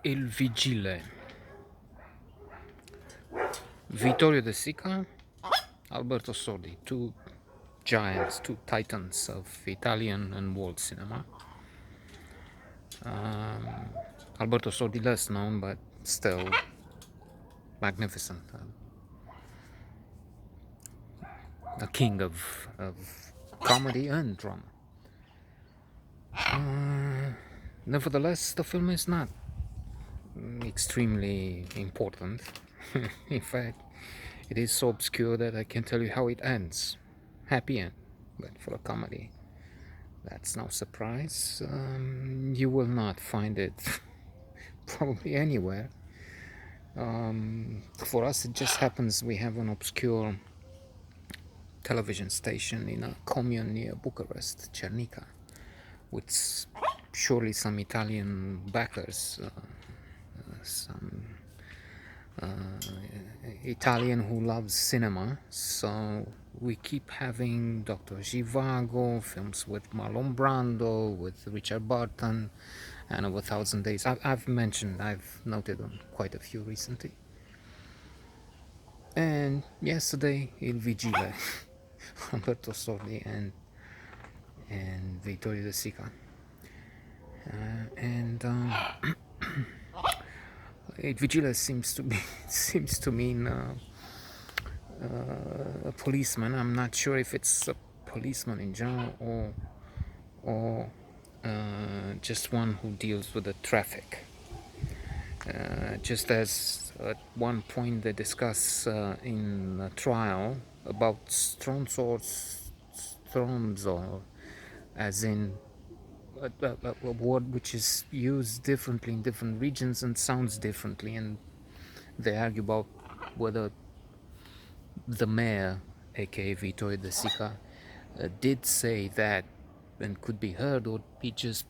Il Vigile, Vittorio De Sica, Alberto Sordi, two giants, two titans of Italian and world cinema. Alberto Sordi less known, but still magnificent. A king of comedy and drama. Nevertheless, the film is not extremely important. In fact, it is so obscure that I can tell you how it ends. Happy end, but for a comedy. That's no surprise. You will not find it probably anywhere. For us, it just happens we have an obscure television station in a commune near Bucharest, Cernica, with surely some Italian backers, some Italian who loves cinema. So we keep having Dr. Zhivago, films with Marlon Brando, with Richard Burton, and Over 1,000 Days. I've noted on quite a few recently. And yesterday, Il Vigile, Alberto Sordi and Vittorio De Sica. Il Vigile seems to mean a policeman. I'm not sure if it's a policeman in general or just one who deals with the traffic. Just as at one point they discuss in a trial about Stronzo, as in a word which is used differently in different regions and sounds differently, and they argue about whether the mayor, aka Vittorio De Sica, did say that and could be heard, or he just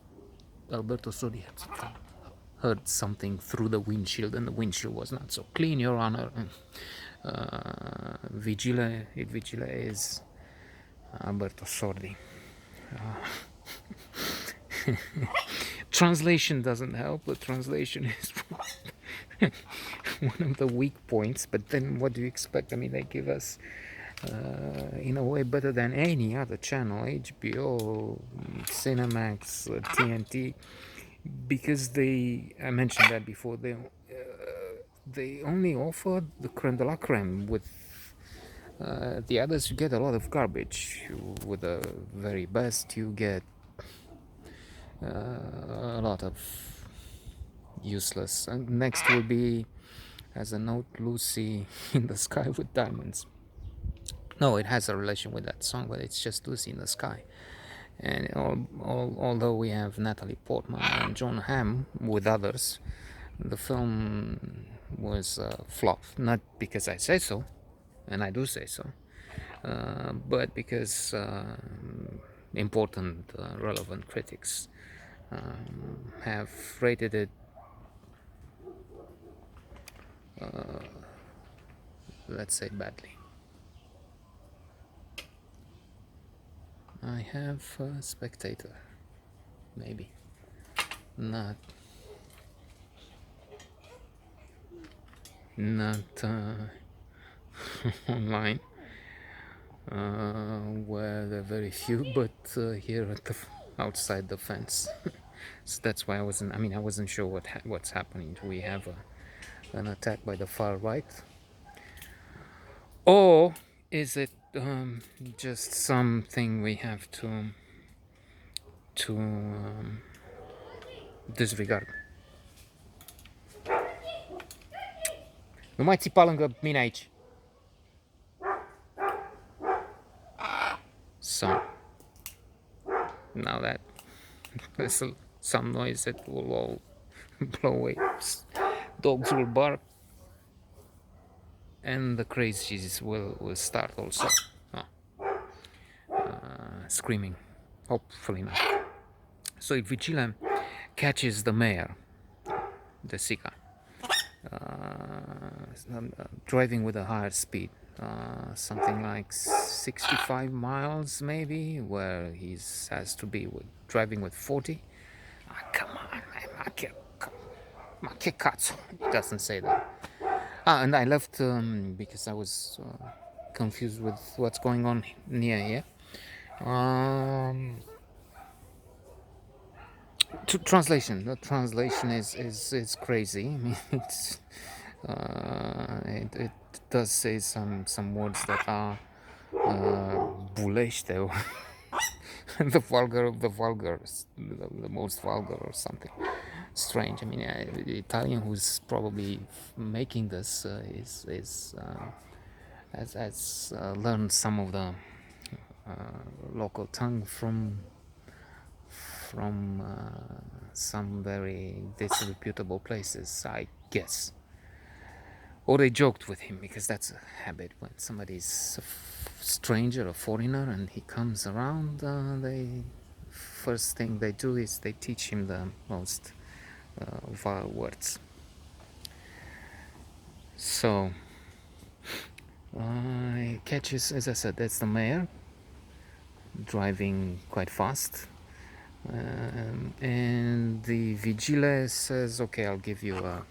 Alberto Sordi had heard something through the windshield and the windshield was not so clean, Your Honor. Vigile is Alberto Sordi. Translation doesn't help. The translation is one of the weak points, but then what do you expect? I mean, they give us in a way better than any other channel, HBO, Cinemax, TNT, because I mentioned that before, they only offer the creme de la creme. With the others, you get a lot of garbage. With the very best, you get a lot of useless. And next will be, as a note, Lucy in the Sky with Diamonds. No, it has a relation with that song, but it's just Lucy in the Sky. And although we have Natalie Portman and John Hamm with others, the film was a flop. Not because I say so, and I do say so, but because important, relevant critics have rated it let's say badly. I have a Spectator, maybe not online, where there are very few, but here at outside the fence. So that's why I wasn't sure what's happening. Do we have an attack by the far right, or is it just something we have to disregard? Nu mai țipa lângă mine aici. So now that there's some noise, that will all blow away. Dogs will bark, and the crazies will start also screaming. Hopefully not. So if Vigile catches the mayor, De Sica, driving with a higher speed, something like 65 miles maybe, where he has to be driving with 40. Come on, man, Ma che cazzo? He doesn't say that. And I left because I was confused with what's going on near here. Um, translation. The translation is crazy. I mean, it does say some words that are bulește, the vulgar of the vulgar, the most vulgar or something strange. I mean, the Italian who's probably making this has learned some of the local tongue from some very disreputable places, I guess. Or they joked with him, because that's a habit when somebody's a stranger, a foreigner, and he comes around. They first thing they do is they teach him the most vile words. So it catches, as I said, that's the mayor driving quite fast. And the Vigile says, okay, I'll give you a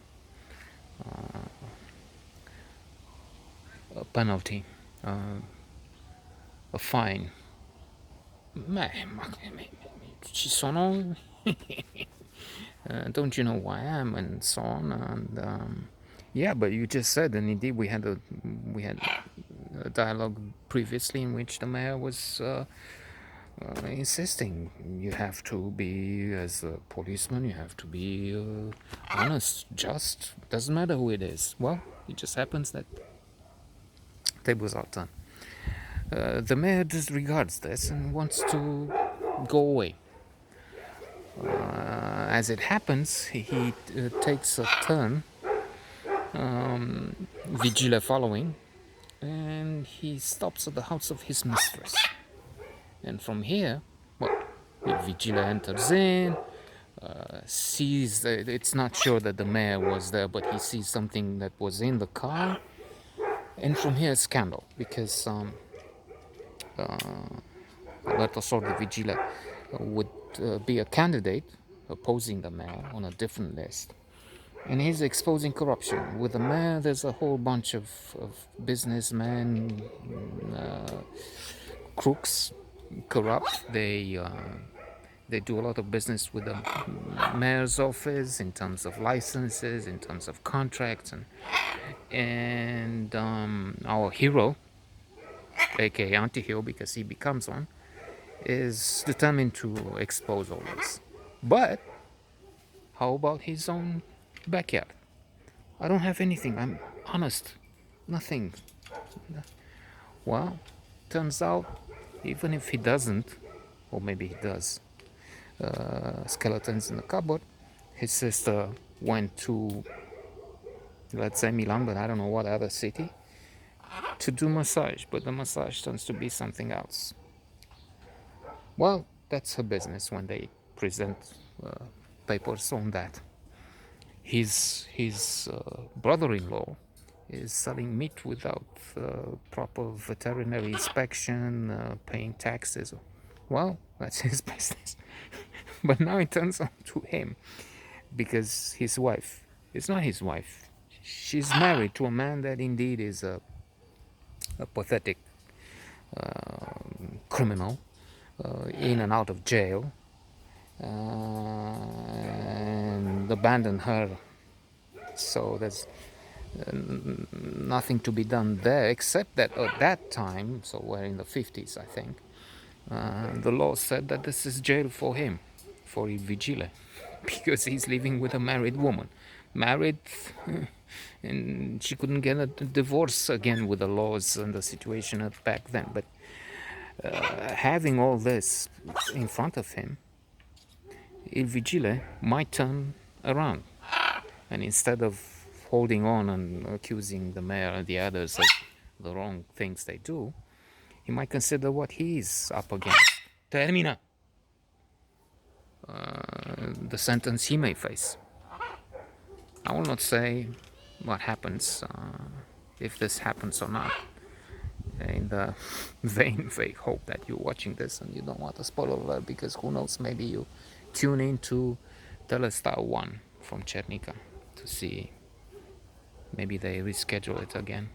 penalty, a fine. Ci sono, don't you know who I am, and so on. And yeah, but you just said, and indeed we had a dialogue previously in which the mayor was insisting you have to be, as a policeman, you have to be honest, just, doesn't matter who it is. Well, it just happens that tables are turned. The mayor disregards this and wants to go away. As it happens, he takes a turn, Vigile following, and he stops at the house of his mistress. And from here, well, Vigile enters in, sees that it's not sure that the mayor was there, but he sees something that was in the car. And from here, scandal, because Alberto Sordi Vigile would be a candidate opposing the mayor on a different list. And he's exposing corruption. With the mayor, there's a whole bunch of businessmen, crooks, corrupt. They do a lot of business with the mayor's office in terms of licenses, in terms of contracts, and our hero, aka anti-hero because he becomes one, is determined to expose all this. But how about his own backyard? I don't have anything, I'm honest, nothing. Well, turns out, even if he doesn't, or maybe he does, skeletons in the cupboard, his sister went to, let's say Milan, but I don't know what other city, to do massage, but the massage turns to be something else. Well, that's her business when they present papers on that. His brother-in-law is selling meat without proper veterinary inspection, paying taxes. Well, that's his business. But now it turns on to him, because his wife, it's not his wife, she's married to a man that indeed is a pathetic criminal, in and out of jail, and abandoned her. So there's nothing to be done there, except that at that time, so we're in the 50s, I think, the law said that this is jail for him, for Il Vigile, because he's living with a married woman. Married, and she couldn't get a divorce again with the laws and the situation back then. But having all this in front of him, Il Vigile might turn around, and instead of holding on and accusing the mayor and the others of the wrong things they do, he might consider what he's up against. Termina. The sentence he may face. I will not say what happens, if this happens or not, in the vain fake hope that you're watching this and you don't want a spoiler alert, because who knows, maybe you tune into Telestar 1 from Chernica. to see maybe they reschedule it again.